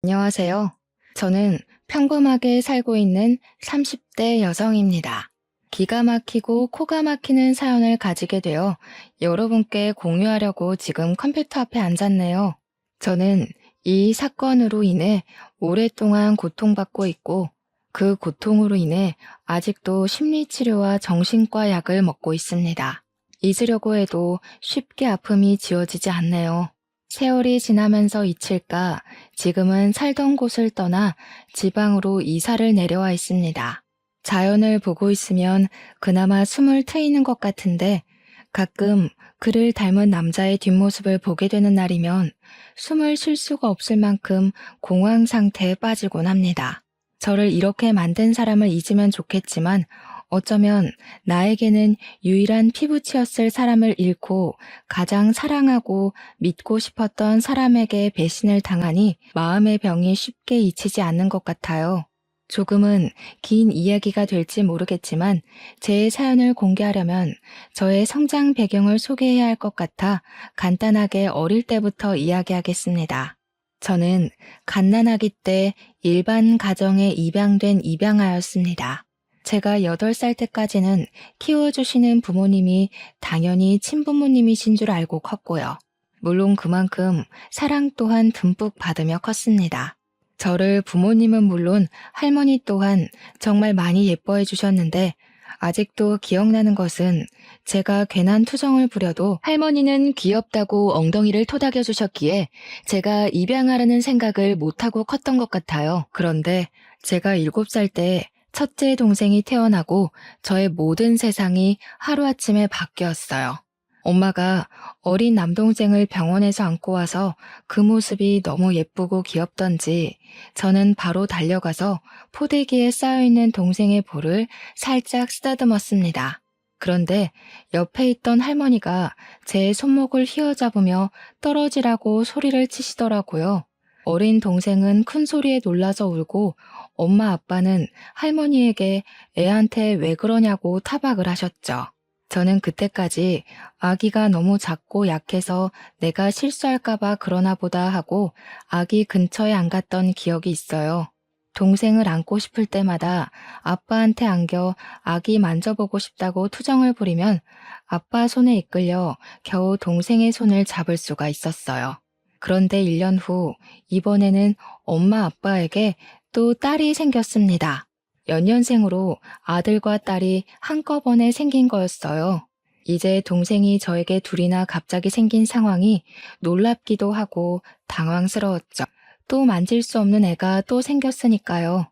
안녕하세요. 저는 평범하게 살고 있는 30대 여성입니다. 기가 막히고 코가 막히는 사연을 가지게 되어 여러분께 공유하려고 지금 컴퓨터 앞에 앉았네요. 저는 이 사건으로 인해 오랫동안 고통받고 있고 그 고통으로 인해 아직도 심리치료와 정신과 약을 먹고 있습니다. 잊으려고 해도 쉽게 아픔이 지워지지 않네요. 세월이 지나면서 잊힐까 지금은 살던 곳을 떠나 지방으로 이사를 내려와 있습니다. 자연을 보고 있으면 그나마 숨을 트이는 것 같은데 가끔 그를 닮은 남자의 뒷모습을 보게 되는 날이면 숨을 쉴 수가 없을 만큼 공황 상태에 빠지곤 합니다. 저를 이렇게 만든 사람을 잊으면 좋겠지만 어쩌면 나에게는 유일한 피부치였을 사람을 잃고 가장 사랑하고 믿고 싶었던 사람에게 배신을 당하니 마음의 병이 쉽게 잊히지 않는 것 같아요. 조금은 긴 이야기가 될지 모르겠지만 제 사연을 공개하려면 저의 성장 배경을 소개해야 할 것 같아 간단하게 어릴 때부터 이야기하겠습니다. 저는 갓난아기 때 일반 가정에 입양된 입양아였습니다. 제가 8살 때까지는 키워주시는 부모님이 당연히 친부모님이신 줄 알고 컸고요. 물론 그만큼 사랑 또한 듬뿍 받으며 컸습니다. 저를 부모님은 물론 할머니 또한 정말 많이 예뻐해 주셨는데 아직도 기억나는 것은 제가 괜한 투정을 부려도 할머니는 귀엽다고 엉덩이를 토닥여 주셨기에 제가 입양하라는 생각을 못하고 컸던 것 같아요. 그런데 제가 7살 때 첫째 동생이 태어나고 저의 모든 세상이 하루아침에 바뀌었어요. 엄마가 어린 남동생을 병원에서 안고 와서 그 모습이 너무 예쁘고 귀엽던지 저는 바로 달려가서 포대기에 쌓여있는 동생의 볼을 살짝 쓰다듬었습니다. 그런데 옆에 있던 할머니가 제 손목을 휘어잡으며 떨어지라고 소리를 치시더라고요. 어린 동생은 큰 소리에 놀라서 울고 엄마 아빠는 할머니에게 애한테 왜 그러냐고 타박을 하셨죠. 저는 그때까지 아기가 너무 작고 약해서 내가 실수할까봐 그러나 보다 하고 아기 근처에 안 갔던 기억이 있어요. 동생을 안고 싶을 때마다 아빠한테 안겨 아기 만져보고 싶다고 투정을 부리면 아빠 손에 이끌려 겨우 동생의 손을 잡을 수가 있었어요. 그런데 1년 후 이번에는 엄마 아빠에게 또 딸이 생겼습니다. 연년생으로 아들과 딸이 한꺼번에 생긴 거였어요. 이제 동생이 저에게 둘이나 갑자기 생긴 상황이 놀랍기도 하고 당황스러웠죠. 또 만질 수 없는 애가 또 생겼으니까요.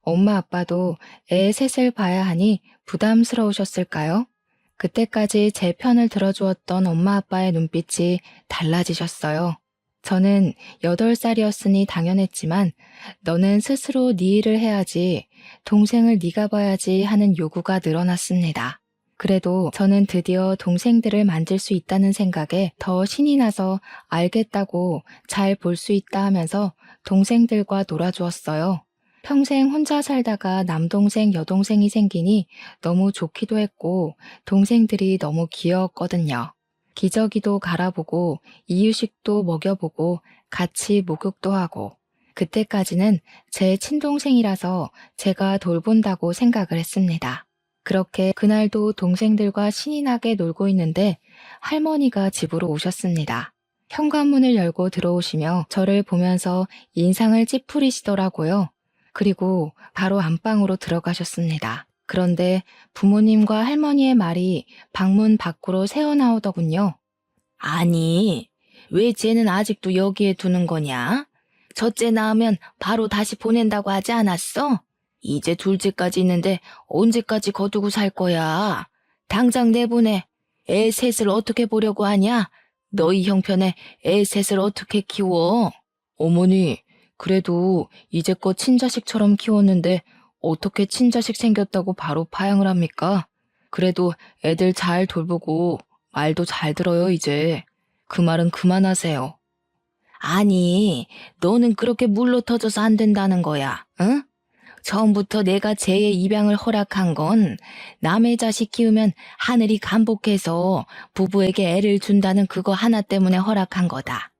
엄마 아빠도 애 셋을 봐야 하니 부담스러우셨을까요? 그때까지 제 편을 들어주었던 엄마 아빠의 눈빛이 달라지셨어요. 저는 8살이었으니 당연했지만 너는 스스로 네 일을 해야지, 동생을 네가 봐야지 하는 요구가 늘어났습니다. 그래도 저는 드디어 동생들을 만질 수 있다는 생각에 더 신이 나서 알겠다고 잘 볼 수 있다 하면서 동생들과 놀아주었어요. 평생 혼자 살다가 남동생, 여동생이 생기니 너무 좋기도 했고 동생들이 너무 귀여웠거든요. 기저귀도 갈아보고 이유식도 먹여보고 같이 목욕도 하고 그때까지는 제 친동생이라서 제가 돌본다고 생각을 했습니다. 그렇게 그날도 동생들과 신이 나게 놀고 있는데 할머니가 집으로 오셨습니다. 현관문을 열고 들어오시며 저를 보면서 인상을 찌푸리시더라고요. 그리고 바로 안방으로 들어가셨습니다. 그런데 부모님과 할머니의 말이 방문 밖으로 새어나오더군요. 아니, 왜 쟤는 아직도 여기에 두는 거냐? 첫째 낳으면 바로 다시 보낸다고 하지 않았어? 이제 둘째까지 있는데 언제까지 거두고 살 거야? 당장 내보내. 애 셋을 어떻게 보려고 하냐? 너희 형편에 애 셋을 어떻게 키워? 어머니, 그래도 이제껏 친자식처럼 키웠는데 어떻게 친자식 생겼다고 바로 파양을 합니까? 그래도 애들 잘 돌보고 말도 잘 들어요, 이제. 그 말은 그만하세요. 아니, 너는 그렇게 물로 터져서 안 된다는 거야, 응? 처음부터 내가 쟤의 입양을 허락한 건 남의 자식 키우면 하늘이 감복해서 부부에게 애를 준다는 그거 하나 때문에 허락한 거다.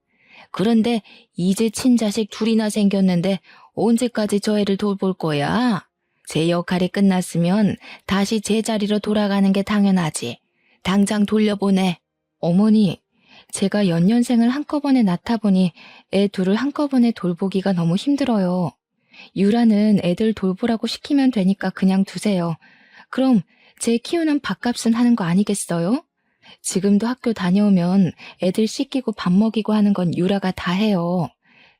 그런데 이제 친자식 둘이나 생겼는데 언제까지 저 애를 돌볼 거야? 제 역할이 끝났으면 다시 제자리로 돌아가는 게 당연하지. 당장 돌려보내. 어머니, 제가 연년생을 한꺼번에 낳다 보니 애 둘을 한꺼번에 돌보기가 너무 힘들어요. 유라는 애들 돌보라고 시키면 되니까 그냥 두세요. 그럼 제 키우는 밥값은 하는 거 아니겠어요? 지금도 학교 다녀오면 애들 씻기고 밥 먹이고 하는 건 유라가 다 해요.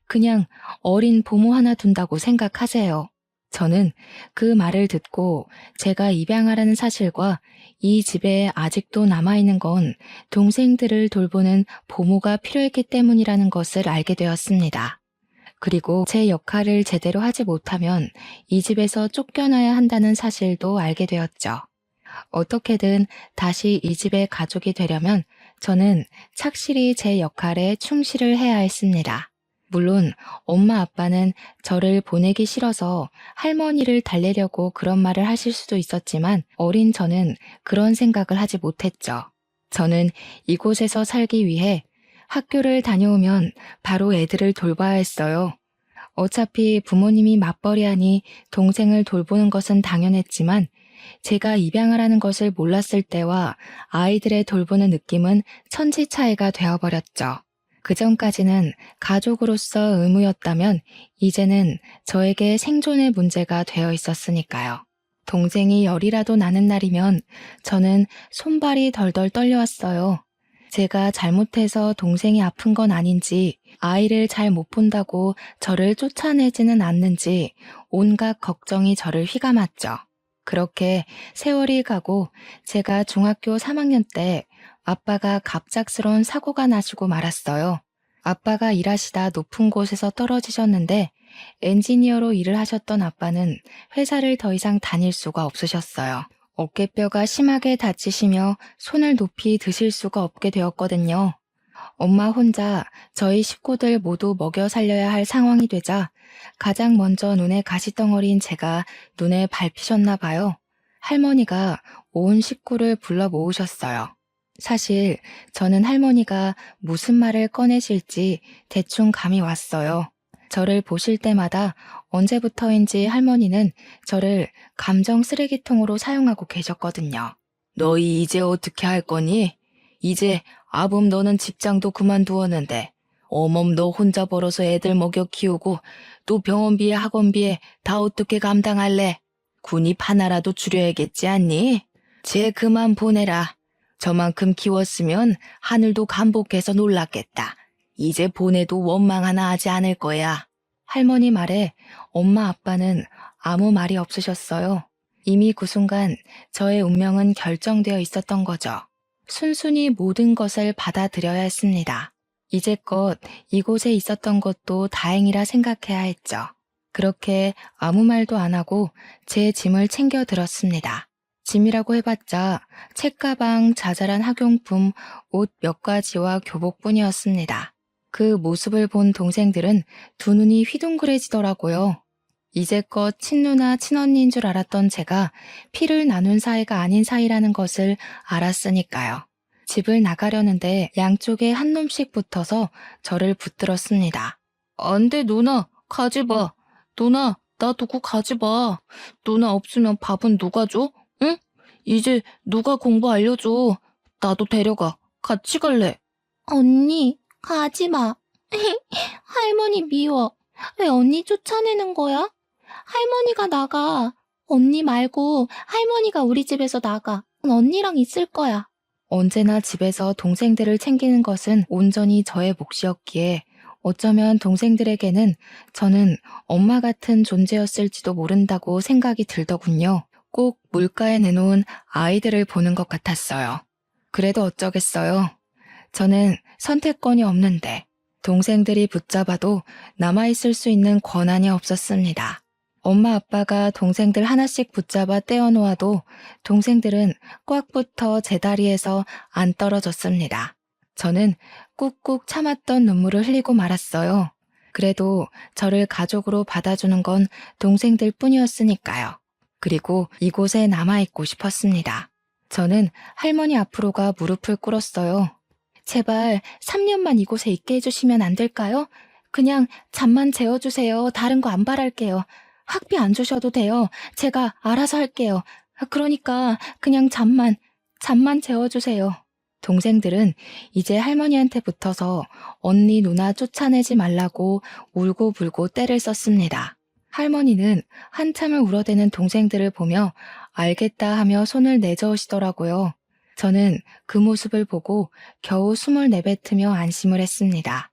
그냥 어린 보모 하나 둔다고 생각하세요. 저는 그 말을 듣고 제가 입양하라는 사실과 이 집에 아직도 남아있는 건 동생들을 돌보는 보모가 필요했기 때문이라는 것을 알게 되었습니다. 그리고 제 역할을 제대로 하지 못하면 이 집에서 쫓겨나야 한다는 사실도 알게 되었죠. 어떻게든 다시 이 집의 가족이 되려면 저는 착실히 제 역할에 충실을 해야 했습니다. 물론 엄마 아빠는 저를 보내기 싫어서 할머니를 달래려고 그런 말을 하실 수도 있었지만 어린 저는 그런 생각을 하지 못했죠. 저는 이곳에서 살기 위해 학교를 다녀오면 바로 애들을 돌봐야 했어요. 어차피 부모님이 맞벌이하니 동생을 돌보는 것은 당연했지만 제가 입양하라는 것을 몰랐을 때와 아이들의 돌보는 느낌은 천지 차이가 되어버렸죠. 그 전까지는 가족으로서 의무였다면 이제는 저에게 생존의 문제가 되어 있었으니까요. 동생이 열이라도 나는 날이면 저는 손발이 덜덜 떨려왔어요. 제가 잘못해서 동생이 아픈 건 아닌지, 아이를 잘 못 본다고 저를 쫓아내지는 않는지 온갖 걱정이 저를 휘감았죠. 그렇게 세월이 가고 제가 중학교 3학년 때 아빠가 갑작스러운 사고가 나시고 말았어요. 아빠가 일하시다 높은 곳에서 떨어지셨는데 엔지니어로 일을 하셨던 아빠는 회사를 더 이상 다닐 수가 없으셨어요. 어깨뼈가 심하게 다치시며 손을 높이 드실 수가 없게 되었거든요. 엄마 혼자 저희 식구들 모두 먹여 살려야 할 상황이 되자 가장 먼저 눈에 가시덩어리인 제가 눈에 밟히셨나 봐요. 할머니가 온 식구를 불러 모으셨어요. 사실 저는 할머니가 무슨 말을 꺼내실지 대충 감이 왔어요. 저를 보실 때마다 언제부터인지 할머니는 저를 감정 쓰레기통으로 사용하고 계셨거든요. 너희 이제 어떻게 할 거니? 이제 아범 너는 직장도 그만두었는데 어멈 너 혼자 벌어서 애들 먹여 키우고 또 병원비에 학원비에 다 어떻게 감당할래? 군입 하나라도 줄여야겠지 않니? 쟤 그만 보내라. 저만큼 키웠으면 하늘도 감복해서 놀랐겠다. 이제 보내도 원망 하나 하지 않을 거야. 할머니 말에 엄마 아빠는 아무 말이 없으셨어요. 이미 그 순간 저의 운명은 결정되어 있었던 거죠. 순순히 모든 것을 받아들여야 했습니다. 이제껏 이곳에 있었던 것도 다행이라 생각해야 했죠. 그렇게 아무 말도 안 하고 제 짐을 챙겨 들었습니다. 짐이라고 해봤자 책가방, 자잘한 학용품, 옷 몇 가지와 교복뿐이었습니다. 그 모습을 본 동생들은 두 눈이 휘둥그레지더라고요. 이제껏 친누나 친언니인 줄 알았던 제가 피를 나눈 사이가 아닌 사이라는 것을 알았으니까요. 집을 나가려는데 양쪽에 한 놈씩 붙어서 저를 붙들었습니다. 안 돼, 누나. 가지 마. 누나, 나 두고 가지 마. 누나 없으면 밥은 누가 줘? 응? 이제 누가 공부 알려줘. 나도 데려가. 같이 갈래. 언니, 가지 마. 할머니 미워. 왜 언니 쫓아내는 거야? 할머니가 나가. 언니 말고 할머니가 우리 집에서 나가. 언니랑 있을 거야. 언제나 집에서 동생들을 챙기는 것은 온전히 저의 몫이었기에 어쩌면 동생들에게는 저는 엄마 같은 존재였을지도 모른다고 생각이 들더군요. 꼭 물가에 내놓은 아이들을 보는 것 같았어요. 그래도 어쩌겠어요. 저는 선택권이 없는데 동생들이 붙잡아도 남아있을 수 있는 권한이 없었습니다. 엄마 아빠가 동생들 하나씩 붙잡아 떼어놓아도 동생들은 꽉 붙어 제 다리에서 안 떨어졌습니다. 저는 꾹꾹 참았던 눈물을 흘리고 말았어요. 그래도 저를 가족으로 받아주는 건 동생들 뿐이었으니까요. 그리고 이곳에 남아있고 싶었습니다. 저는 할머니 앞으로 가 무릎을 꿇었어요. 제발 3년만 이곳에 있게 해주시면 안 될까요? 그냥 잠만 재워주세요. 다른 거 안 바랄게요. 학비 안 주셔도 돼요. 제가 알아서 할게요. 그러니까 그냥 잠만 재워주세요. 동생들은 이제 할머니한테 붙어서 언니 누나 쫓아내지 말라고 울고불고 떼를 썼습니다. 할머니는 한참을 울어대는 동생들을 보며 알겠다 하며 손을 내저으시더라고요. 저는 그 모습을 보고 겨우 숨을 내뱉으며 안심을 했습니다.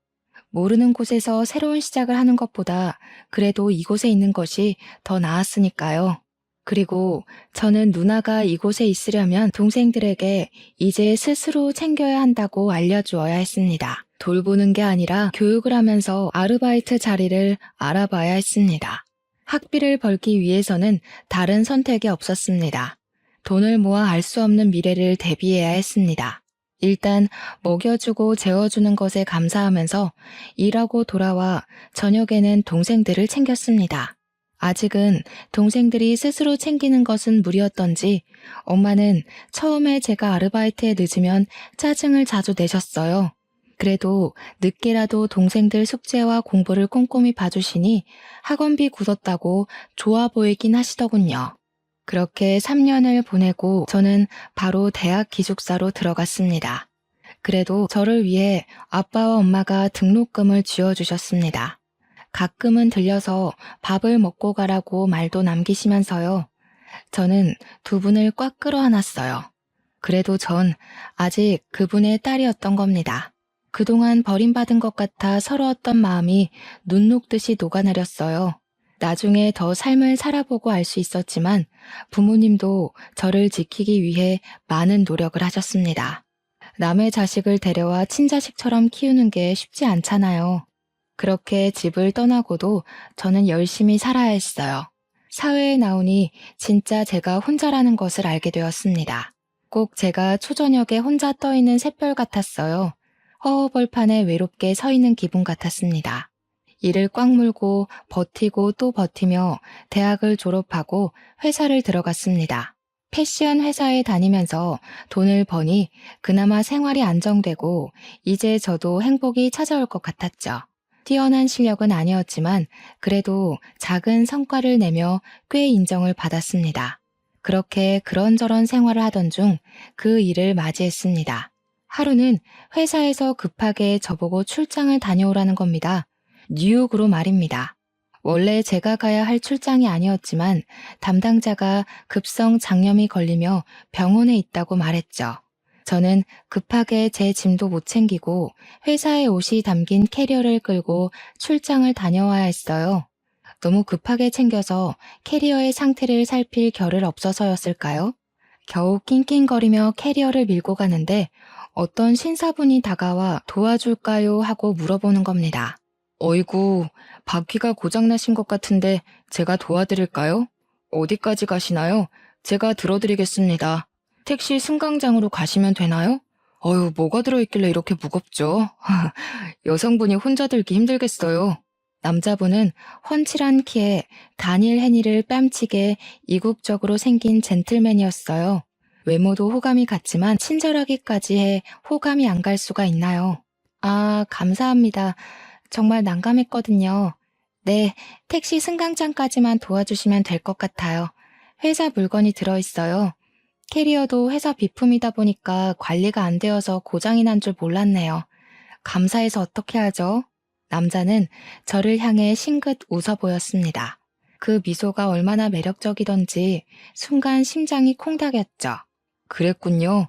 모르는 곳에서 새로운 시작을 하는 것보다 그래도 이곳에 있는 것이 더 나았으니까요. 그리고 저는 누나가 이곳에 있으려면 동생들에게 이제 스스로 챙겨야 한다고 알려주어야 했습니다. 돌보는 게 아니라 교육을 하면서 아르바이트 자리를 알아봐야 했습니다. 학비를 벌기 위해서는 다른 선택이 없었습니다. 돈을 모아 알 수 없는 미래를 대비해야 했습니다. 일단 먹여주고 재워주는 것에 감사하면서 일하고 돌아와 저녁에는 동생들을 챙겼습니다. 아직은 동생들이 스스로 챙기는 것은 무리였던지 엄마는 처음에 제가 아르바이트에 늦으면 짜증을 자주 내셨어요. 그래도 늦게라도 동생들 숙제와 공부를 꼼꼼히 봐주시니 학원비 굳었다고 좋아 보이긴 하시더군요. 그렇게 3년을 보내고 저는 바로 대학 기숙사로 들어갔습니다. 그래도 저를 위해 아빠와 엄마가 등록금을 쥐어주셨습니다. 가끔은 들려서 밥을 먹고 가라고 말도 남기시면서요. 저는 두 분을 꽉 끌어안았어요. 그래도 전 아직 그분의 딸이었던 겁니다. 그동안 버림받은 것 같아 서러웠던 마음이 눈 녹듯이 녹아내렸어요. 나중에 더 삶을 살아보고 알 수 있었지만 부모님도 저를 지키기 위해 많은 노력을 하셨습니다. 남의 자식을 데려와 친자식처럼 키우는 게 쉽지 않잖아요. 그렇게 집을 떠나고도 저는 열심히 살아야 했어요. 사회에 나오니 진짜 제가 혼자라는 것을 알게 되었습니다. 꼭 제가 초저녁에 혼자 떠있는 샛별 같았어요. 허허벌판에 외롭게 서 있는 기분 같았습니다. 이를 꽉 물고 버티고 또 버티며 대학을 졸업하고 회사를 들어갔습니다. 패션 회사에 다니면서 돈을 버니 그나마 생활이 안정되고 이제 저도 행복이 찾아올 것 같았죠. 뛰어난 실력은 아니었지만 그래도 작은 성과를 내며 꽤 인정을 받았습니다. 그렇게 그런저런 생활을 하던 중 그 일을 맞이했습니다. 하루는 회사에서 급하게 저보고 출장을 다녀오라는 겁니다. 뉴욕으로 말입니다. 원래 제가 가야 할 출장이 아니었지만 담당자가 급성 장염이 걸리며 병원에 있다고 말했죠. 저는 급하게 제 짐도 못 챙기고 회사의 옷이 담긴 캐리어를 끌고 출장을 다녀와야 했어요. 너무 급하게 챙겨서 캐리어의 상태를 살필 겨를 없어서였을까요? 겨우 낑낑거리며 캐리어를 밀고 가는데 어떤 신사분이 다가와 도와줄까요? 하고 물어보는 겁니다. 어이구, 바퀴가 고장나신 것 같은데 제가 도와드릴까요? 어디까지 가시나요? 제가 들어드리겠습니다. 택시 승강장으로 가시면 되나요? 어휴, 뭐가 들어있길래 이렇게 무겁죠? 여성분이 혼자 들기 힘들겠어요. 남자분은 훤칠한 키에 다니엘 헤니를 뺨치게 이국적으로 생긴 젠틀맨이었어요. 외모도 호감이 갔지만 친절하기까지 해 호감이 안 갈 수가 있나요? 아, 감사합니다. 정말 난감했거든요. 네, 택시 승강장까지만 도와주시면 될 것 같아요. 회사 물건이 들어있어요. 캐리어도 회사 비품이다 보니까 관리가 안 되어서 고장이 난 줄 몰랐네요. 감사해서 어떻게 하죠? 남자는 저를 향해 싱긋 웃어 보였습니다. 그 미소가 얼마나 매력적이던지 순간 심장이 콩닥였죠. 그랬군요.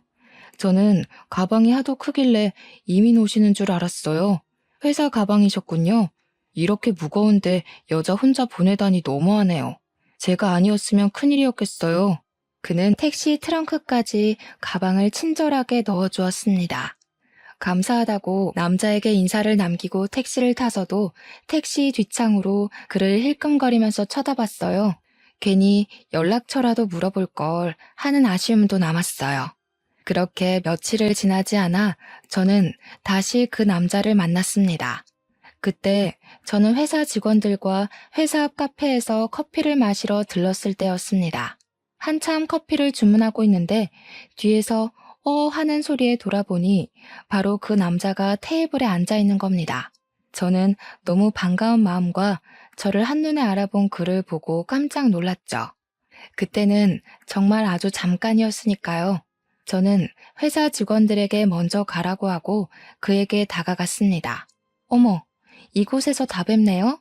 저는 가방이 하도 크길래 이민 오시는 줄 알았어요. 회사 가방이셨군요. 이렇게 무거운데 여자 혼자 보내다니 너무하네요. 제가 아니었으면 큰일이었겠어요. 그는 택시 트렁크까지 가방을 친절하게 넣어주었습니다. 감사하다고 남자에게 인사를 남기고 택시를 타서도 택시 뒷창으로 그를 힐끔거리면서 쳐다봤어요. 괜히 연락처라도 물어볼 걸 하는 아쉬움도 남았어요. 그렇게 며칠을 지나지 않아 저는 다시 그 남자를 만났습니다. 그때 저는 회사 직원들과 회사 앞 카페에서 커피를 마시러 들렀을 때였습니다. 한참 커피를 주문하고 있는데 뒤에서 하는 소리에 돌아보니 바로 그 남자가 테이블에 앉아 있는 겁니다. 저는 너무 반가운 마음과 저를 한눈에 알아본 그를 보고 깜짝 놀랐죠. 그때는 정말 아주 잠깐이었으니까요. 저는 회사 직원들에게 먼저 가라고 하고 그에게 다가갔습니다. 어머, 이곳에서 다 뵙네요?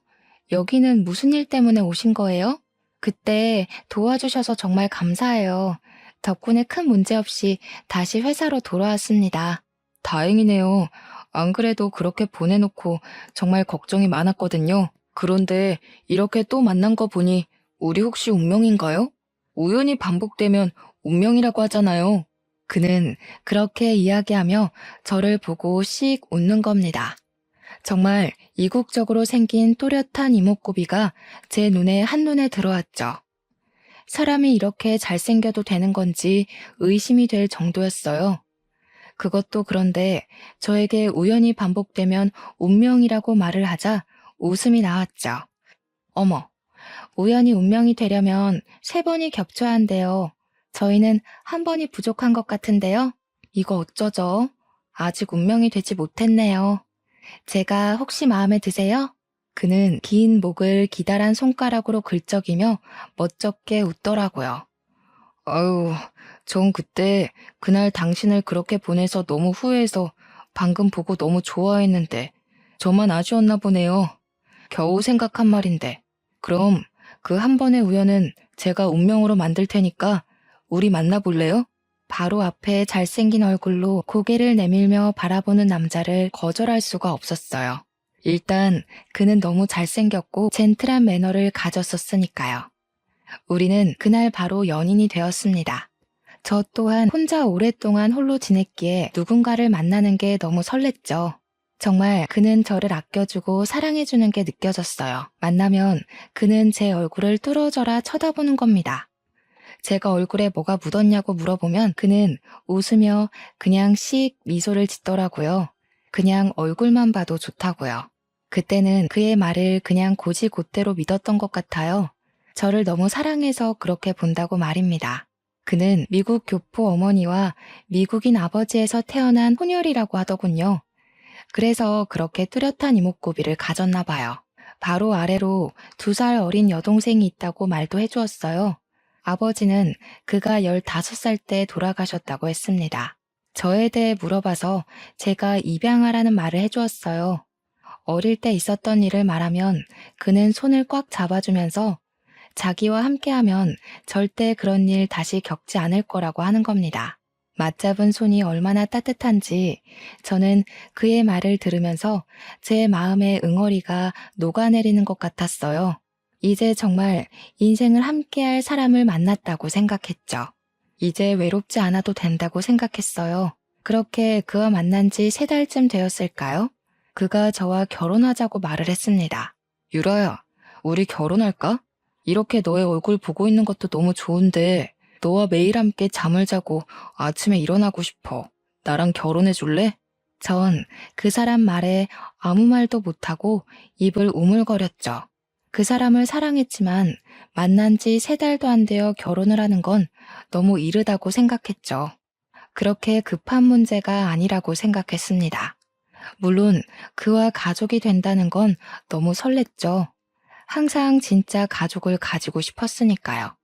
여기는 무슨 일 때문에 오신 거예요? 그때 도와주셔서 정말 감사해요. 덕분에 큰 문제 없이 다시 회사로 돌아왔습니다. 다행이네요. 안 그래도 그렇게 보내놓고 정말 걱정이 많았거든요. 그런데 이렇게 또 만난 거 보니 우리 혹시 운명인가요? 우연히 반복되면 운명이라고 하잖아요. 그는 그렇게 이야기하며 저를 보고 씩 웃는 겁니다. 정말 이국적으로 생긴 또렷한 이목구비가 제 눈에 한눈에 들어왔죠. 사람이 이렇게 잘생겨도 되는 건지 의심이 될 정도였어요. 그것도 그런데 저에게 우연히 반복되면 운명이라고 말을 하자 웃음이 나왔죠. 어머, 우연히 운명이 되려면 3번이 겹쳐야 한대요. 저희는 1번이 부족한 것 같은데요. 이거 어쩌죠? 아직 운명이 되지 못했네요. 제가 혹시 마음에 드세요? 그는 긴 목을 기다란 손가락으로 긁적이며 멋쩍게 웃더라고요. 아유, 전 그날 당신을 그렇게 보내서 너무 후회해서 방금 보고 너무 좋아했는데 저만 아쉬웠나 보네요. 겨우 생각한 말인데. 그럼 그 1번의 우연은 제가 운명으로 만들 테니까 우리 만나볼래요? 바로 앞에 잘생긴 얼굴로 고개를 내밀며 바라보는 남자를 거절할 수가 없었어요. 일단 그는 너무 잘생겼고 젠틀한 매너를 가졌었으니까요. 우리는 그날 바로 연인이 되었습니다. 저 또한 혼자 오랫동안 홀로 지냈기에 누군가를 만나는 게 너무 설렜죠. 정말 그는 저를 아껴주고 사랑해주는 게 느껴졌어요. 만나면 그는 제 얼굴을 뚫어져라 쳐다보는 겁니다. 제가 얼굴에 뭐가 묻었냐고 물어보면 그는 웃으며 그냥 씩 미소를 짓더라고요. 그냥 얼굴만 봐도 좋다고요. 그때는 그의 말을 그냥 곧이곧대로 믿었던 것 같아요. 저를 너무 사랑해서 그렇게 본다고 말입니다. 그는 미국 교포 어머니와 미국인 아버지에서 태어난 혼혈이라고 하더군요. 그래서 그렇게 뚜렷한 이목구비를 가졌나 봐요. 바로 아래로 2살 어린 여동생이 있다고 말도 해주었어요. 아버지는 그가 15살 때 돌아가셨다고 했습니다. 저에 대해 물어봐서 제가 입양하라는 말을 해주었어요. 어릴 때 있었던 일을 말하면 그는 손을 꽉 잡아주면서 자기와 함께하면 절대 그런 일 다시 겪지 않을 거라고 하는 겁니다. 맞잡은 손이 얼마나 따뜻한지 저는 그의 말을 들으면서 제 마음의 응어리가 녹아내리는 것 같았어요. 이제 정말 인생을 함께할 사람을 만났다고 생각했죠. 이제 외롭지 않아도 된다고 생각했어요. 그렇게 그와 만난 지 3달쯤 되었을까요? 그가 저와 결혼하자고 말을 했습니다. 유라야, 우리 결혼할까? 이렇게 너의 얼굴 보고 있는 것도 너무 좋은데 너와 매일 함께 잠을 자고 아침에 일어나고 싶어. 나랑 결혼해 줄래? 전 그 사람 말에 아무 말도 못하고 입을 우물거렸죠. 그 사람을 사랑했지만 만난 지 3달도 안 되어 결혼을 하는 건 너무 이르다고 생각했죠. 그렇게 급한 문제가 아니라고 생각했습니다. 물론 그와 가족이 된다는 건 너무 설렜죠. 항상 진짜 가족을 가지고 싶었으니까요.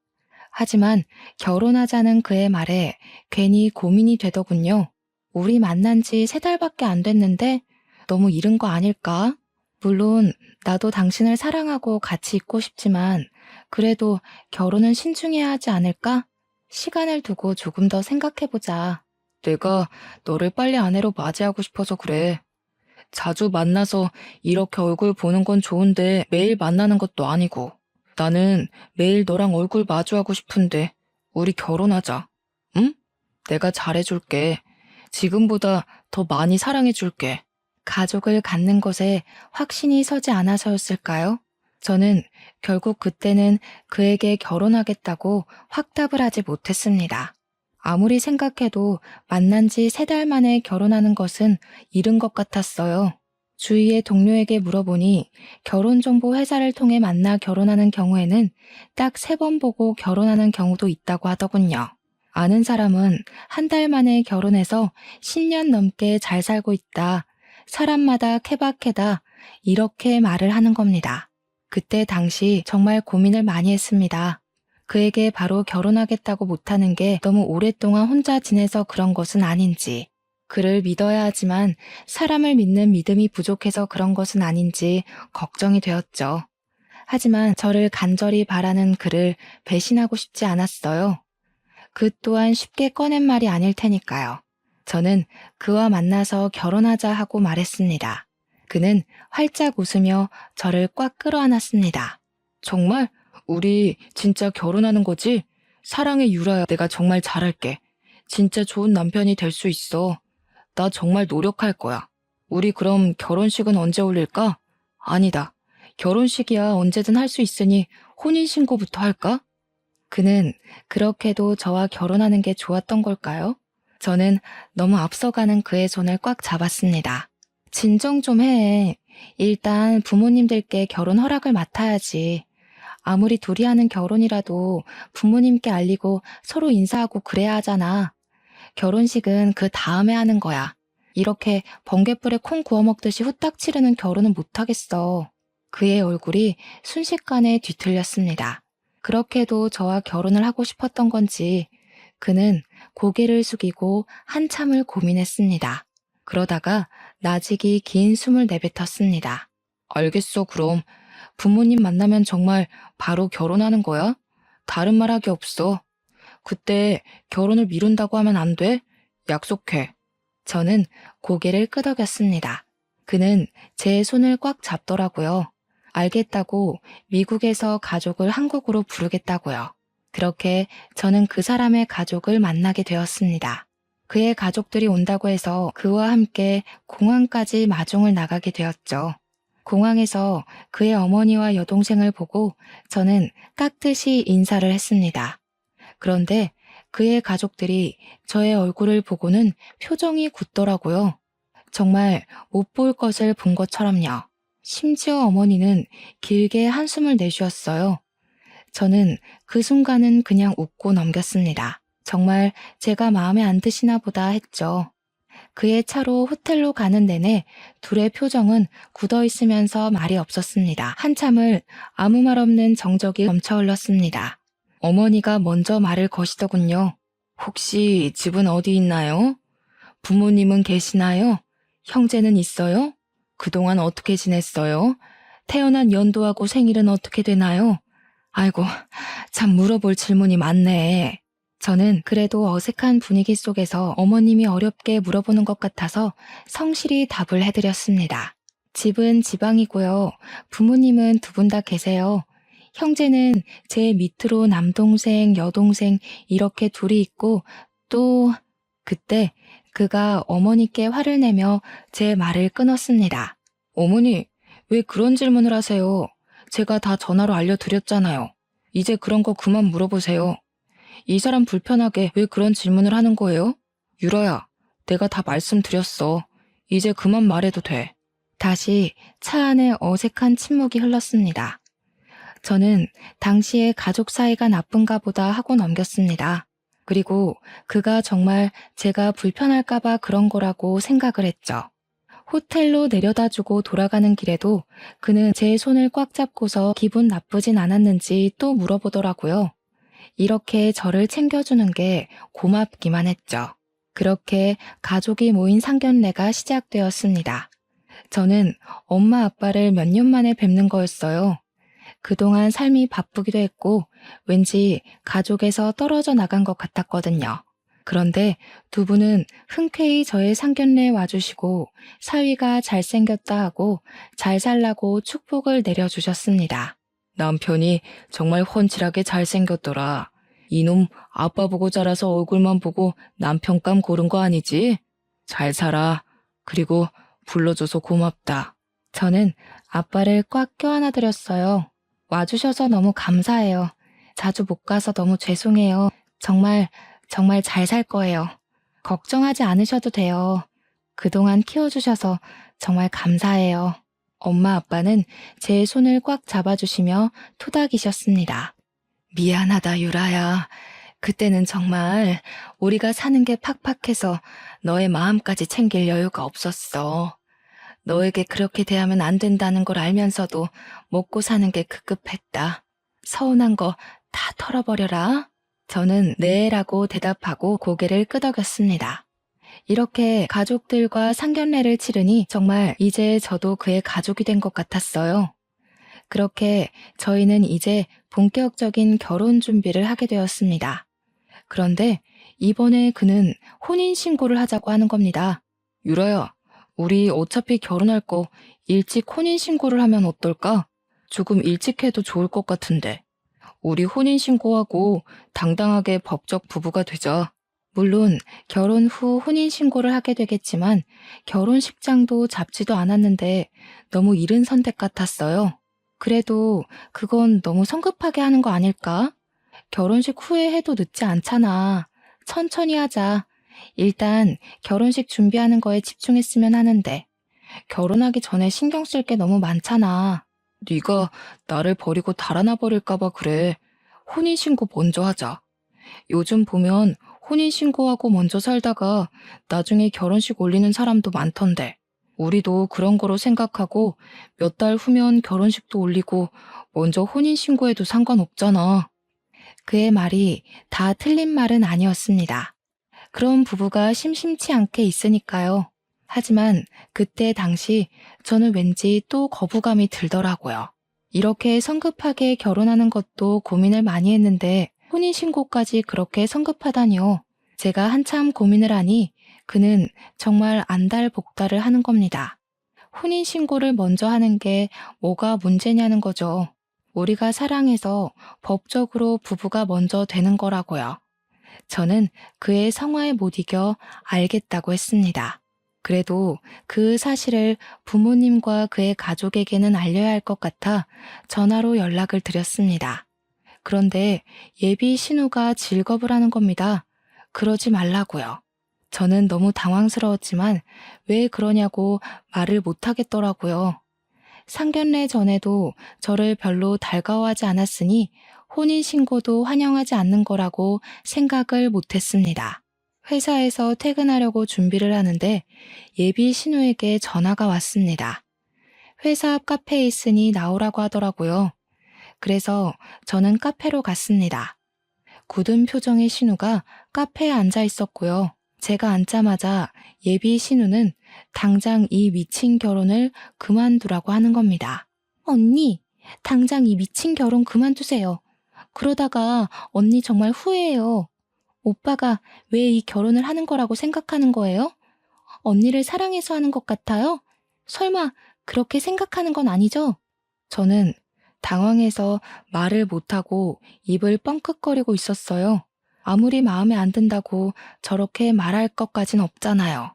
하지만 결혼하자는 그의 말에 괜히 고민이 되더군요. 우리 만난 지 3달밖에 안 됐는데 너무 이른 거 아닐까? 물론 나도 당신을 사랑하고 같이 있고 싶지만 그래도 결혼은 신중해야 하지 않을까? 시간을 두고 조금 더 생각해보자. 내가 너를 빨리 아내로 맞이하고 싶어서 그래. 자주 만나서 이렇게 얼굴 보는 건 좋은데 매일 만나는 것도 아니고 나는 매일 너랑 얼굴 마주하고 싶은데 우리 결혼하자. 응? 내가 잘해줄게. 지금보다 더 많이 사랑해줄게. 가족을 갖는 것에 확신이 서지 않아서였을까요? 저는 결국 그때는 그에게 결혼하겠다고 확답을 하지 못했습니다. 아무리 생각해도 만난 지 3달 만에 결혼하는 것은 이른 것 같았어요. 주위의 동료에게 물어보니 결혼정보 회사를 통해 만나 결혼하는 경우에는 딱 3번 보고 결혼하는 경우도 있다고 하더군요. 아는 사람은 한 달 만에 결혼해서 10년 넘게 잘 살고 있다. 사람마다 케바케다. 이렇게 말을 하는 겁니다. 그때 당시 정말 고민을 많이 했습니다. 그에게 바로 결혼하겠다고 못하는 게 너무 오랫동안 혼자 지내서 그런 것은 아닌지, 그를 믿어야 하지만 사람을 믿는 믿음이 부족해서 그런 것은 아닌지 걱정이 되었죠. 하지만 저를 간절히 바라는 그를 배신하고 싶지 않았어요. 그 또한 쉽게 꺼낸 말이 아닐 테니까요. 저는 그와 만나서 결혼하자 하고 말했습니다. 그는 활짝 웃으며 저를 꽉 끌어안았습니다. 정말? 우리 진짜 결혼하는 거지? 사랑해 유라야, 내가 정말 잘할게. 진짜 좋은 남편이 될 수 있어. 나 정말 노력할 거야. 우리 그럼 결혼식은 언제 올릴까? 아니다. 결혼식이야 언제든 할 수 있으니 혼인신고부터 할까? 그는 그렇게도 저와 결혼하는 게 좋았던 걸까요? 저는 너무 앞서가는 그의 손을 꽉 잡았습니다. 진정 좀 해. 일단 부모님들께 결혼 허락을 맡아야지. 아무리 둘이 하는 결혼이라도 부모님께 알리고 서로 인사하고 그래야 하잖아. 결혼식은 그 다음에 하는 거야. 이렇게 번갯불에 콩 구워 먹듯이 후딱 치르는 결혼은 못하겠어. 그의 얼굴이 순식간에 뒤틀렸습니다. 그렇게도 저와 결혼을 하고 싶었던 건지 그는 고개를 숙이고 한참을 고민했습니다. 그러다가 나직이 긴 숨을 내뱉었습니다. 알겠어, 그럼. 부모님 만나면 정말 바로 결혼하는 거야? 다른 말 하기 없어. 그때 결혼을 미룬다고 하면 안 돼? 약속해. 저는 고개를 끄덕였습니다. 그는 제 손을 꽉 잡더라고요. 알겠다고 미국에서 가족을 한국으로 부르겠다고요. 그렇게 저는 그 사람의 가족을 만나게 되었습니다. 그의 가족들이 온다고 해서 그와 함께 공항까지 마중을 나가게 되었죠. 공항에서 그의 어머니와 여동생을 보고 저는 깍듯이 인사를 했습니다. 그런데 그의 가족들이 저의 얼굴을 보고는 표정이 굳더라고요. 정말 못 볼 것을 본 것처럼요. 심지어 어머니는 길게 한숨을 내쉬었어요. 저는 그 순간은 그냥 웃고 넘겼습니다. 정말 제가 마음에 안 드시나 보다 했죠. 그의 차로 호텔로 가는 내내 둘의 표정은 굳어 있으면서 말이 없었습니다. 한참을 아무 말 없는 정적이 넘쳐 흘렀습니다. 어머니가 먼저 말을 거시더군요. 혹시 집은 어디 있나요? 부모님은 계시나요? 형제는 있어요? 그동안 어떻게 지냈어요? 태어난 연도하고 생일은 어떻게 되나요? 아이고, 참 물어볼 질문이 많네. 저는 그래도 어색한 분위기 속에서 어머님이 어렵게 물어보는 것 같아서 성실히 답을 해드렸습니다. 집은 지방이고요. 부모님은 두 분 다 계세요. 형제는 제 밑으로 남동생, 여동생 이렇게 둘이 있고 또 그때 그가 어머니께 화를 내며 제 말을 끊었습니다. 어머니, 왜 그런 질문을 하세요? 제가 다 전화로 알려드렸잖아요. 이제 그런 거 그만 물어보세요. 이 사람 불편하게 왜 그런 질문을 하는 거예요? 유라야, 내가 다 말씀드렸어. 이제 그만 말해도 돼. 다시 차 안에 어색한 침묵이 흘렀습니다. 저는 당시에 가족 사이가 나쁜가 보다 하고 넘겼습니다. 그리고 그가 정말 제가 불편할까봐 그런 거라고 생각을 했죠. 호텔로 내려다주고 돌아가는 길에도 그는 제 손을 꽉 잡고서 기분 나쁘진 않았는지 또 물어보더라고요. 이렇게 저를 챙겨주는 게 고맙기만 했죠. 그렇게 가족이 모인 상견례가 시작되었습니다. 저는 엄마 아빠를 몇 년 만에 뵙는 거였어요. 그동안 삶이 바쁘기도 했고 왠지 가족에서 떨어져 나간 것 같았거든요. 그런데 두 분은 흔쾌히 저의 상견례에 와주시고 사위가 잘생겼다 하고 잘 살라고 축복을 내려주셨습니다. 남편이 정말 훤칠하게 잘생겼더라. 이놈 아빠 보고 자라서 얼굴만 보고 남편감 고른 거 아니지? 잘 살아. 그리고 불러줘서 고맙다. 저는 아빠를 꽉 껴안아드렸어요. 와주셔서 너무 감사해요. 자주 못 가서 너무 죄송해요. 정말 잘 살 거예요. 걱정하지 않으셔도 돼요. 그동안 키워주셔서 정말 감사해요. 엄마 아빠는 제 손을 꽉 잡아주시며 토닥이셨습니다. 미안하다 유라야. 그때는 정말 우리가 사는 게 팍팍해서 너의 마음까지 챙길 여유가 없었어. 너에게 그렇게 대하면 안 된다는 걸 알면서도 먹고 사는 게 급급했다. 서운한 거 다 털어버려라. 저는 네라고 대답하고 고개를 끄덕였습니다. 이렇게 가족들과 상견례를 치르니 정말 이제 저도 그의 가족이 된 것 같았어요. 그렇게 저희는 이제 본격적인 결혼 준비를 하게 되었습니다. 그런데 이번에 그는 혼인신고를 하자고 하는 겁니다. 유라야, 우리 어차피 결혼할 거 일찍 혼인신고를 하면 어떨까? 조금 일찍 해도 좋을 것 같은데. 우리 혼인신고하고 당당하게 법적 부부가 되자. 물론 결혼 후 혼인신고를 하게 되겠지만 결혼식장도 잡지도 않았는데 너무 이른 선택 같았어요. 그래도 그건 너무 성급하게 하는 거 아닐까? 결혼식 후에 해도 늦지 않잖아. 천천히 하자. 일단 결혼식 준비하는 거에 집중했으면 하는데 결혼하기 전에 신경 쓸 게 너무 많잖아. 네가 나를 버리고 달아나 버릴까 봐 그래. 혼인신고 먼저 하자. 요즘 보면 혼인신고하고 먼저 살다가 나중에 결혼식 올리는 사람도 많던데. 우리도 그런 거로 생각하고 몇 달 후면 결혼식도 올리고 먼저 혼인신고해도 상관없잖아. 그의 말이 다 틀린 말은 아니었습니다. 그런 부부가 심심치 않게 있으니까요. 하지만 그때 당시 저는 왠지 또 거부감이 들더라고요. 이렇게 성급하게 결혼하는 것도 고민을 많이 했는데 혼인신고까지 그렇게 성급하다니요. 제가 한참 고민을 하니 그는 정말 안달복달을 하는 겁니다. 혼인신고를 먼저 하는 게 뭐가 문제냐는 거죠. 우리가 사랑해서 법적으로 부부가 먼저 되는 거라고요. 저는 그의 성화에 못 이겨 알겠다고 했습니다. 그래도 그 사실을 부모님과 그의 가족에게는 알려야 할 것 같아 전화로 연락을 드렸습니다. 그런데 예비 신우가 질겁을 하는 겁니다. 그러지 말라고요. 저는 너무 당황스러웠지만 왜 그러냐고 말을 못 하겠더라고요. 상견례 전에도 저를 별로 달가워하지 않았으니 혼인신고도 환영하지 않는 거라고 생각을 못했습니다. 회사에서 퇴근하려고 준비를 하는데 예비 신우에게 전화가 왔습니다. 회사 앞 카페에 있으니 나오라고 하더라고요. 그래서 저는 카페로 갔습니다. 굳은 표정의 신우가 카페에 앉아 있었고요. 제가 앉자마자 예비 신우는 당장 이 미친 결혼을 그만두라고 하는 겁니다. 언니, 당장 이 미친 결혼 그만두세요. 그러다가 언니 정말 후회해요. 오빠가 왜 이 결혼을 하는 거라고 생각하는 거예요? 언니를 사랑해서 하는 것 같아요? 설마 그렇게 생각하는 건 아니죠? 저는 당황해서 말을 못하고 입을 뻥끗거리고 있었어요. 아무리 마음에 안 든다고 저렇게 말할 것까진 없잖아요.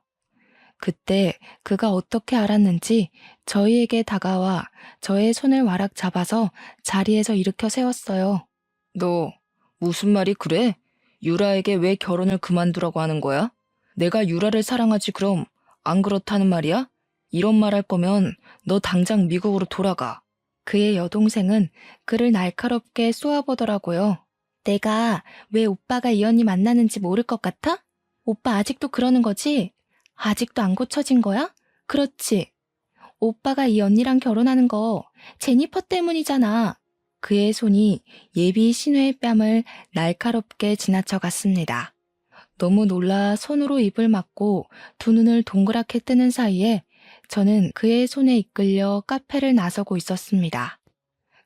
그때 그가 어떻게 알았는지 저희에게 다가와 저의 손을 와락 잡아서 자리에서 일으켜 세웠어요. 너 무슨 말이 그래? 유라에게 왜 결혼을 그만두라고 하는 거야? 내가 유라를 사랑하지 그럼 안 그렇다는 말이야? 이런 말 할 거면 너 당장 미국으로 돌아가. 그의 여동생은 그를 날카롭게 쏘아보더라고요. 내가 왜 오빠가 이 언니 만나는지 모를 것 같아? 오빠 아직도 그러는 거지? 아직도 안 고쳐진 거야? 그렇지. 오빠가 이 언니랑 결혼하는 거 제니퍼 때문이잖아. 그의 손이 예비 신우의 뺨을 날카롭게 지나쳐 갔습니다. 너무 놀라 손으로 입을 막고 두 눈을 동그랗게 뜨는 사이에 저는 그의 손에 이끌려 카페를 나서고 있었습니다.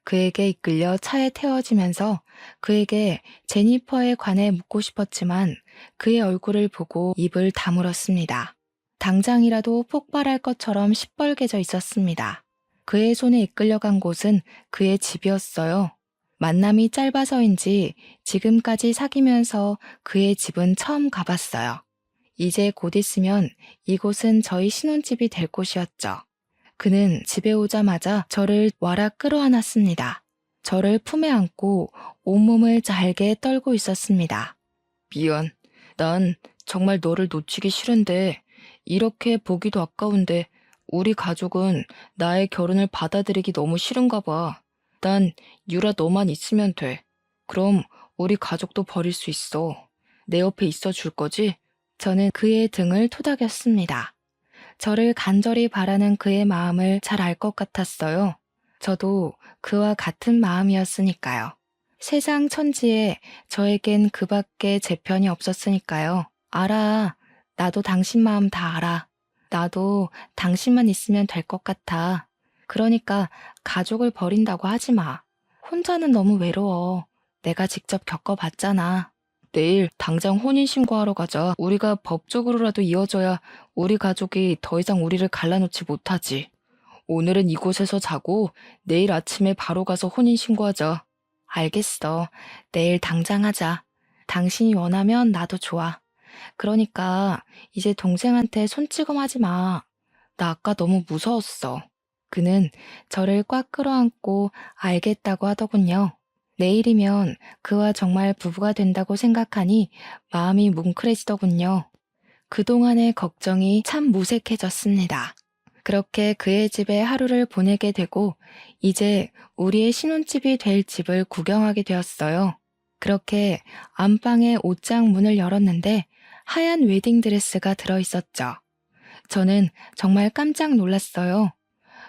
그에게 이끌려 차에 태워지면서 그에게 제니퍼에 관해 묻고 싶었지만 그의 얼굴을 보고 입을 다물었습니다. 당장이라도 폭발할 것처럼 시뻘개져 있었습니다. 그의 손에 이끌려간 곳은 그의 집이었어요. 만남이 짧아서인지 지금까지 사귀면서 그의 집은 처음 가봤어요. 이제 곧 있으면 이곳은 저희 신혼집이 될 곳이었죠. 그는 집에 오자마자 저를 와락 끌어안았습니다. 저를 품에 안고 온몸을 잘게 떨고 있었습니다. 미안. 난 정말 너를 놓치기 싫은데 이렇게 보기도 아까운데 우리 가족은 나의 결혼을 받아들이기 너무 싫은가 봐. 난 유라 너만 있으면 돼. 그럼 우리 가족도 버릴 수 있어. 내 옆에 있어 줄 거지? 저는 그의 등을 토닥였습니다. 저를 간절히 바라는 그의 마음을 잘 알 것 같았어요. 저도 그와 같은 마음이었으니까요. 세상 천지에 저에겐 그밖에 제 편이 없었으니까요. 알아. 나도 당신 마음 다 알아. 나도 당신만 있으면 될 것 같아. 그러니까 가족을 버린다고 하지 마. 혼자는 너무 외로워. 내가 직접 겪어봤잖아. 내일 당장 혼인신고하러 가자. 우리가 법적으로라도 이어져야 우리 가족이 더 이상 우리를 갈라놓지 못하지. 오늘은 이곳에서 자고 내일 아침에 바로 가서 혼인신고하자. 알겠어. 내일 당장 하자. 당신이 원하면 나도 좋아. 그러니까 이제 동생한테 손찌검하지 마. 나 아까 너무 무서웠어. 그는 저를 꽉 끌어안고 알겠다고 하더군요. 내일이면 그와 정말 부부가 된다고 생각하니 마음이 뭉클해지더군요. 그동안의 걱정이 참 무색해졌습니다. 그렇게 그의 집에 하루를 보내게 되고 이제 우리의 신혼집이 될 집을 구경하게 되었어요. 그렇게 안방의 옷장 문을 열었는데 하얀 웨딩드레스가 들어있었죠. 저는 정말 깜짝 놀랐어요.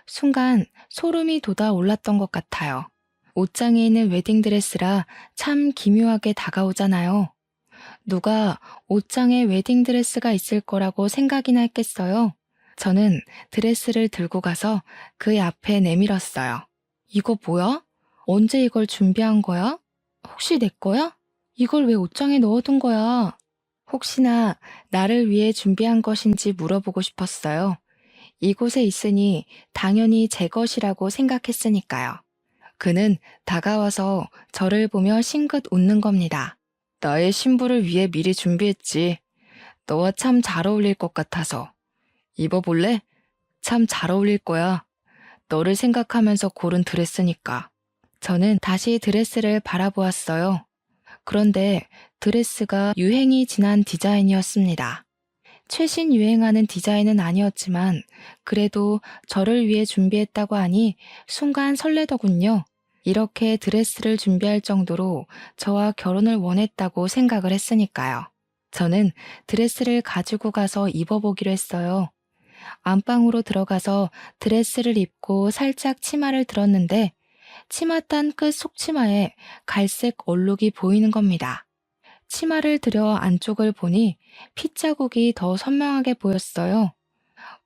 순간 소름이 돋아 올랐던 것 같아요. 옷장에 있는 웨딩드레스라 참 기묘하게 다가오잖아요. 누가 옷장에 웨딩드레스가 있을 거라고 생각이나 했겠어요. 저는 드레스를 들고 가서 그의 앞에 내밀었어요. 이거 뭐야? 언제 이걸 준비한 거야? 혹시 내 거야? 이걸 왜 옷장에 넣어둔 거야? 혹시나 나를 위해 준비한 것인지 물어보고 싶었어요. 이곳에 있으니 당연히 제 것이라고 생각했으니까요. 그는 다가와서 저를 보며 싱긋 웃는 겁니다. 나의 신부를 위해 미리 준비했지. 너와 참 잘 어울릴 것 같아서. 입어볼래? 참 잘 어울릴 거야. 너를 생각하면서 고른 드레스니까. 저는 다시 드레스를 바라보았어요. 그런데 드레스가 유행이 지난 디자인이었습니다. 최신 유행하는 디자인은 아니었지만 그래도 저를 위해 준비했다고 하니 순간 설레더군요. 이렇게 드레스를 준비할 정도로 저와 결혼을 원했다고 생각을 했으니까요. 저는 드레스를 가지고 가서 입어보기로 했어요. 안방으로 들어가서 드레스를 입고 살짝 치마를 들었는데 치맛단 끝 속치마에 갈색 얼룩이 보이는 겁니다. 치마를 들여 안쪽을 보니 핏자국이 더 선명하게 보였어요.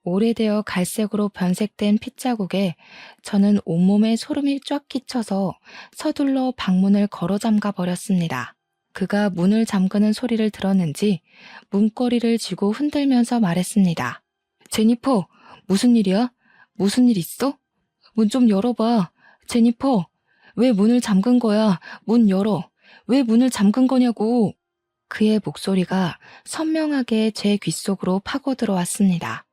오래되어 갈색으로 변색된 핏자국에 저는 온몸에 소름이 쫙 끼쳐서 서둘러 방문을 걸어 잠가 버렸습니다. 그가 문을 잠그는 소리를 들었는지 문고리를 쥐고 흔들면서 말했습니다. 제니퍼, 무슨 일이야? 무슨 일 있어? 문 좀 열어봐. 제니퍼, 왜 문을 잠근 거야? 문 열어. 왜 문을 잠근 거냐고. 그의 목소리가 선명하게 제 귓속으로 파고 들어왔습니다.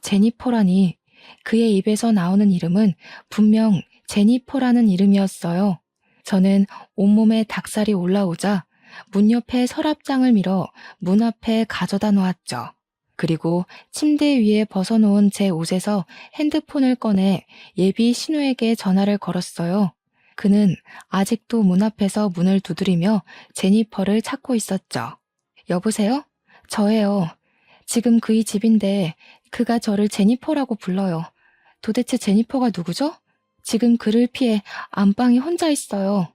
제니퍼라니. 그의 입에서 나오는 이름은 분명 제니퍼라는 이름이었어요. 저는 온몸에 닭살이 올라오자 문 옆에 서랍장을 밀어 문 앞에 가져다 놓았죠. 그리고 침대 위에 벗어놓은 제 옷에서 핸드폰을 꺼내 예비 신우에게 전화를 걸었어요. 그는 아직도 문 앞에서 문을 두드리며 제니퍼를 찾고 있었죠. 여보세요? 저예요. 지금 그의 집인데 그가 저를 제니퍼라고 불러요. 도대체 제니퍼가 누구죠? 지금 그를 피해 안방에 혼자 있어요.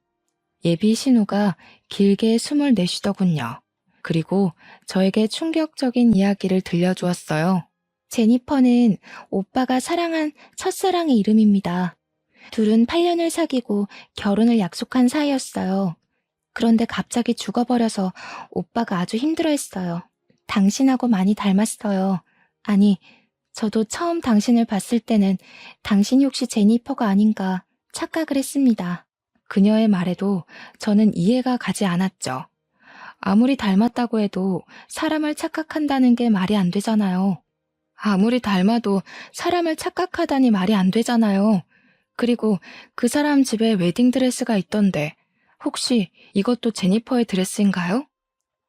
예비 신우가 길게 숨을 내쉬더군요. 그리고 저에게 충격적인 이야기를 들려주었어요. 제니퍼는 오빠가 사랑한 첫사랑의 이름입니다. 둘은 8년을 사귀고 결혼을 약속한 사이였어요. 그런데 갑자기 죽어버려서 오빠가 아주 힘들어했어요. 당신하고 많이 닮았어요. 아니, 저도 처음 당신을 봤을 때는 당신이 혹시 제니퍼가 아닌가 착각을 했습니다. 그녀의 말에도 저는 이해가 가지 않았죠. 아무리 닮았다고 해도 사람을 착각한다는 게 말이 안 되잖아요. 아무리 닮아도 사람을 착각하다니 말이 안 되잖아요. 그리고 그 사람 집에 웨딩드레스가 있던데 혹시 이것도 제니퍼의 드레스인가요?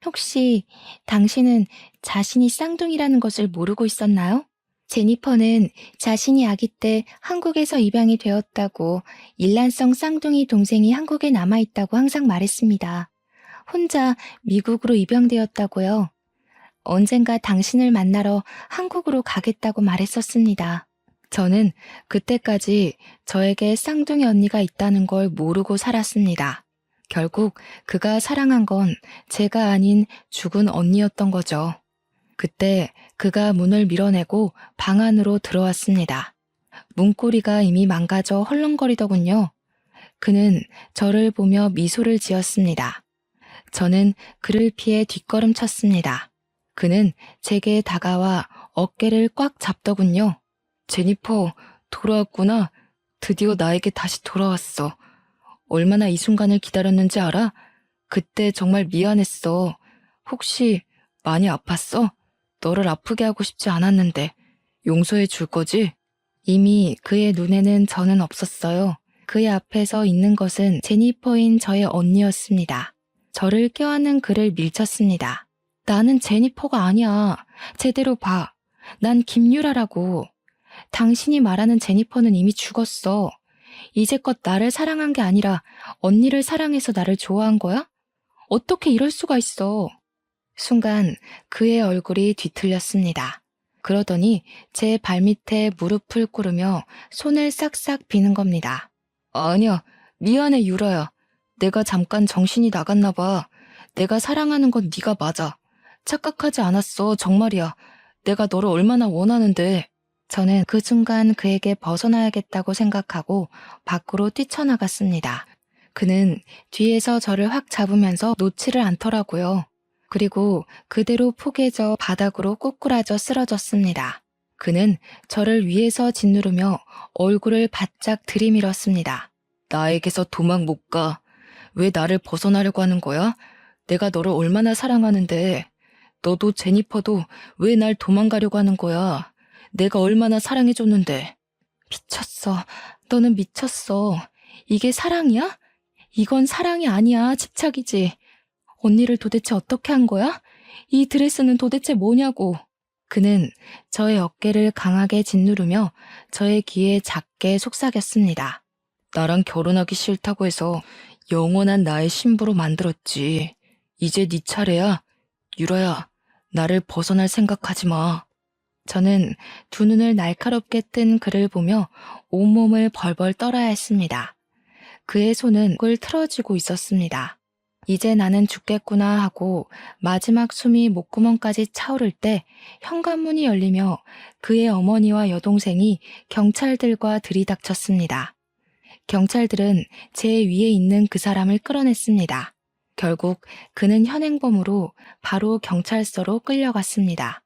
혹시 당신은 자신이 쌍둥이라는 것을 모르고 있었나요? 제니퍼는 자신이 아기 때 한국에서 입양이 되었다고 일란성 쌍둥이 동생이 한국에 남아있다고 항상 말했습니다. 혼자 미국으로 입양되었다고요. 언젠가 당신을 만나러 한국으로 가겠다고 말했었습니다. 저는 그때까지 저에게 쌍둥이 언니가 있다는 걸 모르고 살았습니다. 결국 그가 사랑한 건 제가 아닌 죽은 언니였던 거죠. 그때 그가 문을 밀어내고 방 안으로 들어왔습니다. 문고리가 이미 망가져 헐렁거리더군요. 그는 저를 보며 미소를 지었습니다. 저는 그를 피해 뒷걸음쳤습니다. 그는 제게 다가와 어깨를 꽉 잡더군요. 제니퍼, 돌아왔구나. 드디어 나에게 다시 돌아왔어. 얼마나 이 순간을 기다렸는지 알아? 그때 정말 미안했어. 혹시 많이 아팠어? 너를 아프게 하고 싶지 않았는데 용서해 줄 거지? 이미 그의 눈에는 저는 없었어요. 그의 앞에서 있는 것은 제니퍼인 저의 언니였습니다. 저를 껴안는 그를 밀쳤습니다. 나는 제니퍼가 아니야. 제대로 봐. 난 김유라라고. 당신이 말하는 제니퍼는 이미 죽었어. 이제껏 나를 사랑한 게 아니라 언니를 사랑해서 나를 좋아한 거야? 어떻게 이럴 수가 있어? 순간 그의 얼굴이 뒤틀렸습니다. 그러더니 제 발밑에 무릎을 꿇으며 손을 싹싹 비는 겁니다. 아니야, 미안해 유라야. 내가 잠깐 정신이 나갔나 봐. 내가 사랑하는 건 네가 맞아. 착각하지 않았어, 정말이야. 내가 너를 얼마나 원하는데. 저는 그 순간 그에게 벗어나야겠다고 생각하고 밖으로 뛰쳐나갔습니다. 그는 뒤에서 저를 확 잡으면서 놓지를 않더라고요. 그리고 그대로 포개져 바닥으로 꼬꾸라져 쓰러졌습니다. 그는 저를 위에서 짓누르며 얼굴을 바짝 들이밀었습니다. 나에게서 도망 못 가. 왜 나를 벗어나려고 하는 거야? 내가 너를 얼마나 사랑하는데. 너도 제니퍼도 왜 날 도망가려고 하는 거야? 내가 얼마나 사랑해줬는데. 미쳤어. 너는 미쳤어. 이게 사랑이야? 이건 사랑이 아니야. 집착이지. 언니를 도대체 어떻게 한 거야? 이 드레스는 도대체 뭐냐고. 그는 저의 어깨를 강하게 짓누르며 저의 귀에 작게 속삭였습니다. 나랑 결혼하기 싫다고 해서 영원한 나의 신부로 만들었지. 이제 네 차례야. 유라야, 나를 벗어날 생각하지 마. 저는 두 눈을 날카롭게 뜬 그를 보며 온몸을 벌벌 떨어야 했습니다. 그의 손은 목을 틀어쥐고 있었습니다. 이제 나는 죽겠구나 하고 마지막 숨이 목구멍까지 차오를 때 현관문이 열리며 그의 어머니와 여동생이 경찰들과 들이닥쳤습니다. 경찰들은 제 위에 있는 그 사람을 끌어냈습니다. 결국 그는 현행범으로 바로 경찰서로 끌려갔습니다.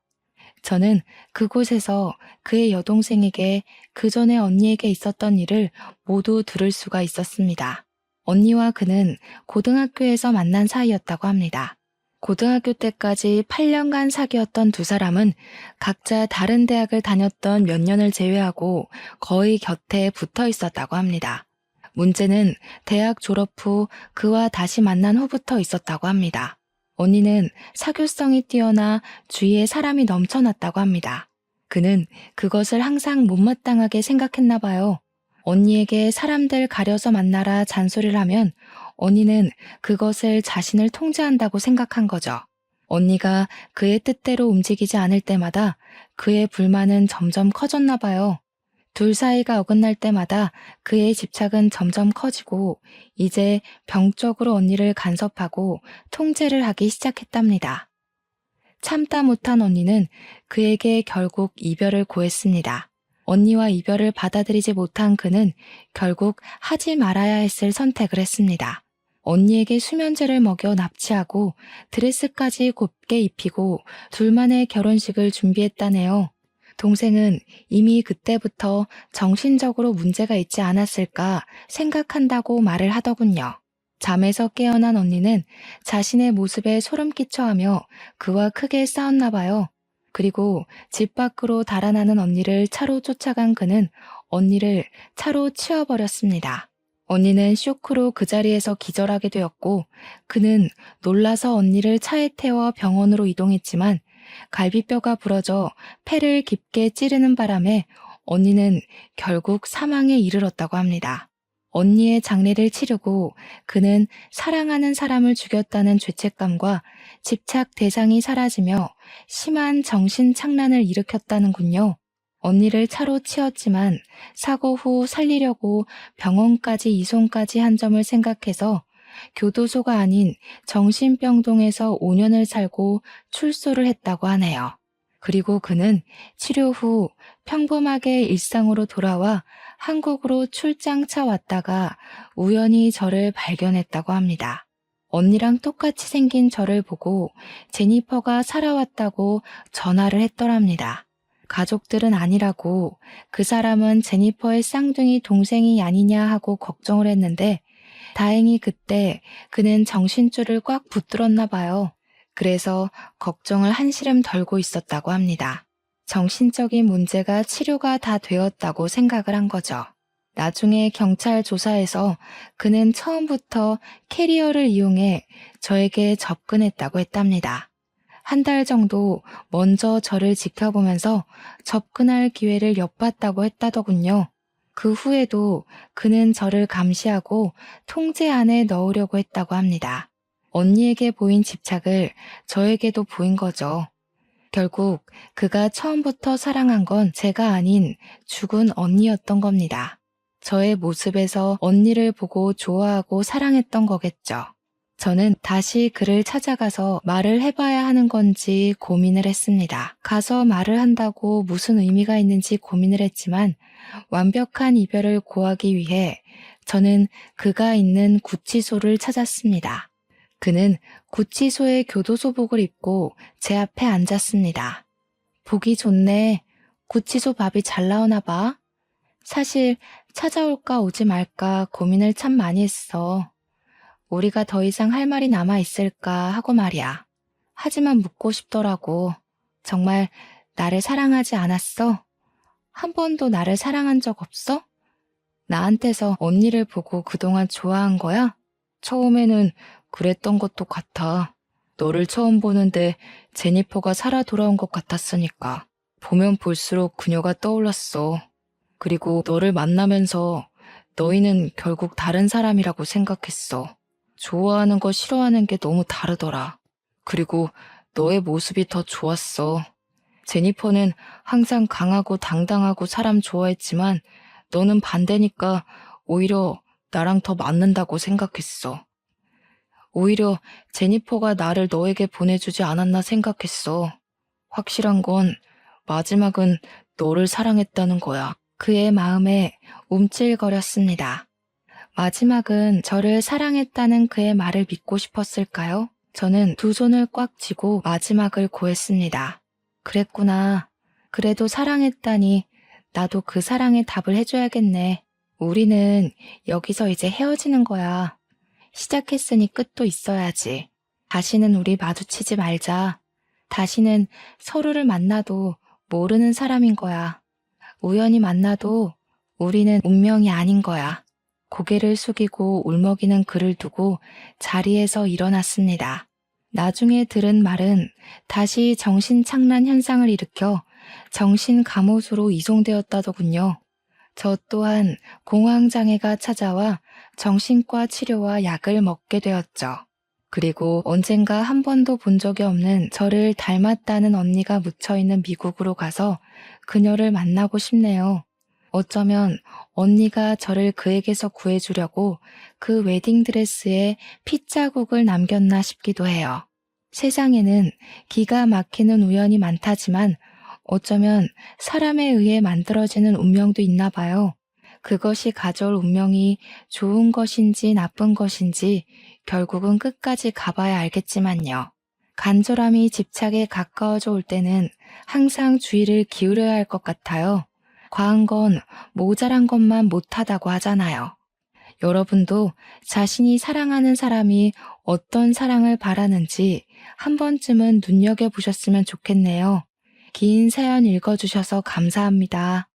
저는 그곳에서 그의 여동생에게 그 전에 언니에게 있었던 일을 모두 들을 수가 있었습니다. 언니와 그는 고등학교에서 만난 사이였다고 합니다. 고등학교 때까지 8년간 사귀었던 두 사람은 각자 다른 대학을 다녔던 몇 년을 제외하고 거의 곁에 붙어 있었다고 합니다. 문제는 대학 졸업 후 그와 다시 만난 후부터 있었다고 합니다. 언니는 사교성이 뛰어나 주위에 사람이 넘쳐났다고 합니다. 그는 그것을 항상 못마땅하게 생각했나 봐요. 언니에게 사람들 가려서 만나라 잔소리를 하면 언니는 그것을 자신을 통제한다고 생각한 거죠. 언니가 그의 뜻대로 움직이지 않을 때마다 그의 불만은 점점 커졌나 봐요. 둘 사이가 어긋날 때마다 그의 집착은 점점 커지고 이제 병적으로 언니를 간섭하고 통제를 하기 시작했답니다. 참다 못한 언니는 그에게 결국 이별을 고했습니다. 언니와 이별을 받아들이지 못한 그는 결국 하지 말아야 했을 선택을 했습니다. 언니에게 수면제를 먹여 납치하고 드레스까지 곱게 입히고 둘만의 결혼식을 준비했다네요. 동생은 이미 그때부터 정신적으로 문제가 있지 않았을까 생각한다고 말을 하더군요. 잠에서 깨어난 언니는 자신의 모습에 소름 끼쳐하며 그와 크게 싸웠나 봐요. 그리고 집 밖으로 달아나는 언니를 차로 쫓아간 그는 언니를 차로 치워버렸습니다. 언니는 쇼크로 그 자리에서 기절하게 되었고 그는 놀라서 언니를 차에 태워 병원으로 이동했지만 갈비뼈가 부러져 폐를 깊게 찌르는 바람에 언니는 결국 사망에 이르렀다고 합니다. 언니의 장례를 치르고 그는 사랑하는 사람을 죽였다는 죄책감과 집착 대상이 사라지며 심한 정신착란을 일으켰다는군요. 언니를 차로 치었지만 사고 후 살리려고 병원까지 이송까지 한 점을 생각해서 교도소가 아닌 정신병동에서 5년을 살고 출소를 했다고 하네요. 그리고 그는 치료 후 평범하게 일상으로 돌아와 한국으로 출장차 왔다가 우연히 저를 발견했다고 합니다. 언니랑 똑같이 생긴 저를 보고 제니퍼가 살아왔다고 전화를 했더랍니다. 가족들은 아니라고 그 사람은 제니퍼의 쌍둥이 동생이 아니냐 하고 걱정을 했는데 다행히 그때 그는 정신줄을 꽉 붙들었나 봐요. 그래서 걱정을 한시름 덜고 있었다고 합니다. 정신적인 문제가 치료가 다 되었다고 생각을 한 거죠. 나중에 경찰 조사에서 그는 처음부터 캐리어를 이용해 저에게 접근했다고 했답니다. 한 달 정도 먼저 저를 지켜보면서 접근할 기회를 엿봤다고 했다더군요. 그 후에도 그는 저를 감시하고 통제 안에 넣으려고 했다고 합니다. 언니에게 보인 집착을 저에게도 보인 거죠. 결국 그가 처음부터 사랑한 건 제가 아닌 죽은 언니였던 겁니다. 저의 모습에서 언니를 보고 좋아하고 사랑했던 거겠죠. 저는 다시 그를 찾아가서 말을 해봐야 하는 건지 고민을 했습니다. 가서 말을 한다고 무슨 의미가 있는지 고민을 했지만 완벽한 이별을 고하기 위해 저는 그가 있는 구치소를 찾았습니다. 그는 구치소의 교도소복을 입고 제 앞에 앉았습니다. 보기 좋네. 구치소 밥이 잘 나오나 봐. 사실 찾아올까 오지 말까 고민을 참 많이 했어. 우리가 더 이상 할 말이 남아 있을까 하고 말이야. 하지만 묻고 싶더라고. 정말 나를 사랑하지 않았어? 한 번도 나를 사랑한 적 없어? 나한테서 언니를 보고 그동안 좋아한 거야? 처음에는 그랬던 것도 같아. 너를 처음 보는데 제니퍼가 살아 돌아온 것 같았으니까. 보면 볼수록 그녀가 떠올랐어. 그리고 너를 만나면서 너희는 결국 다른 사람이라고 생각했어. 좋아하는 거 싫어하는 게 너무 다르더라. 그리고 너의 모습이 더 좋았어. 제니퍼는 항상 강하고 당당하고 사람 좋아했지만 너는 반대니까 오히려 나랑 더 맞는다고 생각했어. 오히려 제니퍼가 나를 너에게 보내주지 않았나 생각했어. 확실한 건 마지막은 너를 사랑했다는 거야. 그의 마음에 움찔거렸습니다. 마지막은 저를 사랑했다는 그의 말을 믿고 싶었을까요? 저는 두 손을 꽉 쥐고 마지막을 고했습니다. 그랬구나. 그래도 사랑했다니 나도 그 사랑에 답을 해줘야겠네. 우리는 여기서 이제 헤어지는 거야. 시작했으니 끝도 있어야지. 다시는 우리 마주치지 말자. 다시는 서로를 만나도 모르는 사람인 거야. 우연히 만나도 우리는 운명이 아닌 거야. 고개를 숙이고 울먹이는 그를 두고 자리에서 일어났습니다. 나중에 들은 말은 다시 정신착란 현상을 일으켜 정신감호소로 이송되었다더군요. 저 또한 공황장애가 찾아와 정신과 치료와 약을 먹게 되었죠. 그리고 언젠가 한 번도 본 적이 없는 저를 닮았다는 언니가 묻혀있는 미국으로 가서 그녀를 만나고 싶네요. 어쩌면 언니가 저를 그에게서 구해주려고 그 웨딩드레스에 핏자국을 남겼나 싶기도 해요. 세상에는 기가 막히는 우연이 많다지만 어쩌면 사람에 의해 만들어지는 운명도 있나 봐요. 그것이 가져올 운명이 좋은 것인지 나쁜 것인지 결국은 끝까지 가봐야 알겠지만요. 간절함이 집착에 가까워져 올 때는 항상 주의를 기울여야 할 것 같아요. 과한 건 모자란 것만 못하다고 하잖아요. 여러분도 자신이 사랑하는 사람이 어떤 사랑을 바라는지 한 번쯤은 눈여겨보셨으면 좋겠네요. 긴 사연 읽어주셔서 감사합니다.